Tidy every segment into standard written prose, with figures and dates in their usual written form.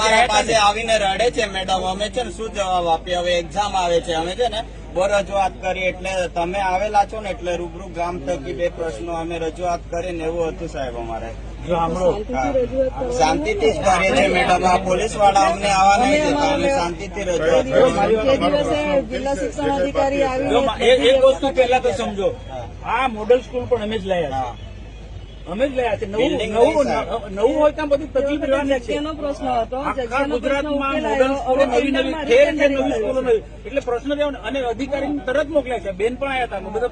અમારા પાસે આવીને રડે છે મેડમ, અમે છે ને શું જવાબ આપીએ? હવે એક્ઝામ આવે છે, અમે છે ને બહુ રજૂઆત કરી, એટલે તમે આવેલા છો ને એટલે રૂબરૂ ગામ થકી 2 પ્રશ્નો અમે રજૂઆત કરીને એવું હતું સાહેબ અમારે. શાંતિથી જ કરીએ છીએ મેડમ, આ પોલીસ વાળા અમને આવા નહીં દેતા, અમે શાંતિથી રજૂઆત કરીએ. જિલ્લા શિક્ષણ અધિકારી આવી એક વસ્તુ પહેલા તો સમજો, આ મોડલ સ્કૂલ પણ અમે જ લાયા છે, અમે જ લાયા છે. નવું હોય ત્યાં બધી તકલીફ રહેવાની છે. જગ્યાનો પ્રશ્ન હતો, આખા ગુજરાતમાં મોડલ સ્કૂલો નવી નવી ઠેર ઠેર નવી સ્કૂલો નવી, એટલે પ્રશ્ન રહેવાનો. અને અધિકારી તરત મોકલ્યા છે, બેન પણ આવ્યા હતા. બધા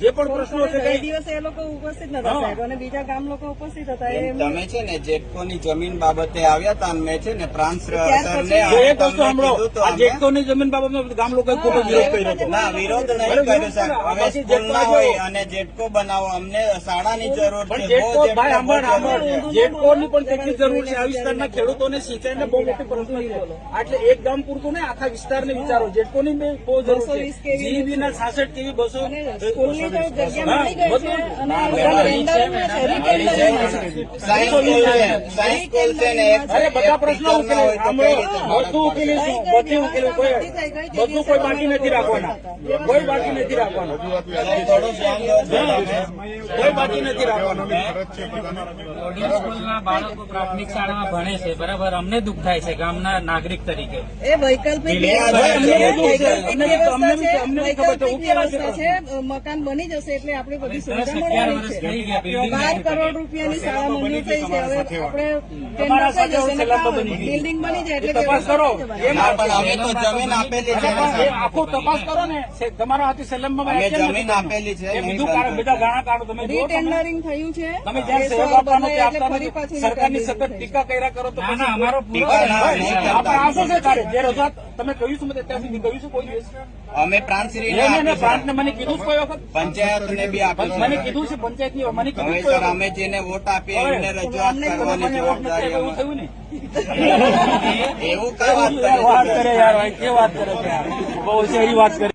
જે પણ પ્રશ્નો છે એ દિવસે એ લોકો ઉપસ્થિત નતા સાહેબ, અને બીજા ગામ લોકો ઉપસ્થિત હતા. તમે છે ને જેટકોની જમીન બાબતે આવ્યા હતા, મેં છે ને પ્રાંત સરને એક વસ્તુ સાંભળો, આ જેટકોની જમીન બાબતમાં ગામ લોકોએ ખૂબ જ વિરોધ કર્યો હતો. ના, વિરોધ નહીં કર્યો સાહેબ. હવે સ્કૂલના હોય અને જેટકો બનાવો, અમને શાળાની જરૂર છે. જેટકો ભાઈ સાંભળ, જેટકોની પણ તેટલી જરૂર છે. આ વિસ્તારના ખેડૂતોને સિંચાઈને બહુ મોટી પ્રશ્ન છે. એટલે એક ગામ પૂરતું નહીં, આખા વિસ્તારને વિચારો. જેટકોની બહુ જરૂર છે. જીબી ના 66 કેવી બસો બધા પ્રશ્નો બધું ઉકેલીશું, બધું ઉકેલું. બધું કોઈ બાકી નથી રાખવાના, કોઈ બાકી નથી રાખવાનું, કોઈ બાકી નથી રાખવાનું. સ્કૂલના બાળકો પ્રાથમિક શાળામાં ભણે છે, બરાબર. અમને દુઃખ થાય છે ગામના નાગરિક તરીકે. એ વૈકલ્પિક છે, મકાન બની જશે એટલે આપણે બધી સુવિધા મળવાની છે. 12 કરોડ રૂપિયાની શાળા મંજૂર થઈ છે. હવે આપણે ટેન્ડર થઈ જશે ને બિલ્ડિંગ બની જાય એટલે તપાસ કરો. અમે તો જમીન આપેલી છે, આખું તપાસ કરો ને. તમારા હાથી સલમમાં જમીન આપેલી છે. બીજું કારણ બધા ગાણા કાઢો. તમે ટેન્ડરિંગ થયું છે. તમે જ્યાં સહયોગ આપવાનો તે આપતા નથી. સરકારની સતત ટીકા કર્યા કરો તો અમારો આપણે આવશો છે તારે જે રજૂઆત તમે કહ્યું છું, ત્યાં સુધી કહ્યું છું કોઈ દિવસ? અમે પ્રાંતશ્રીને પ્રાંતને મને કીધું છે કોઈ વખત, પંચાયતને બી આપી મને કીધું છે પંચાયતની, મને કીધું હવે સર અમે જેને વોટ આપીએ એમને રજૂઆત કરવાની જવાબદારી એવું થયું ને. એવું કઈ વાત વાત કરે યાર, ભાઈ કે વાત કરે છે યાર, બહુ સારી વાત કરે.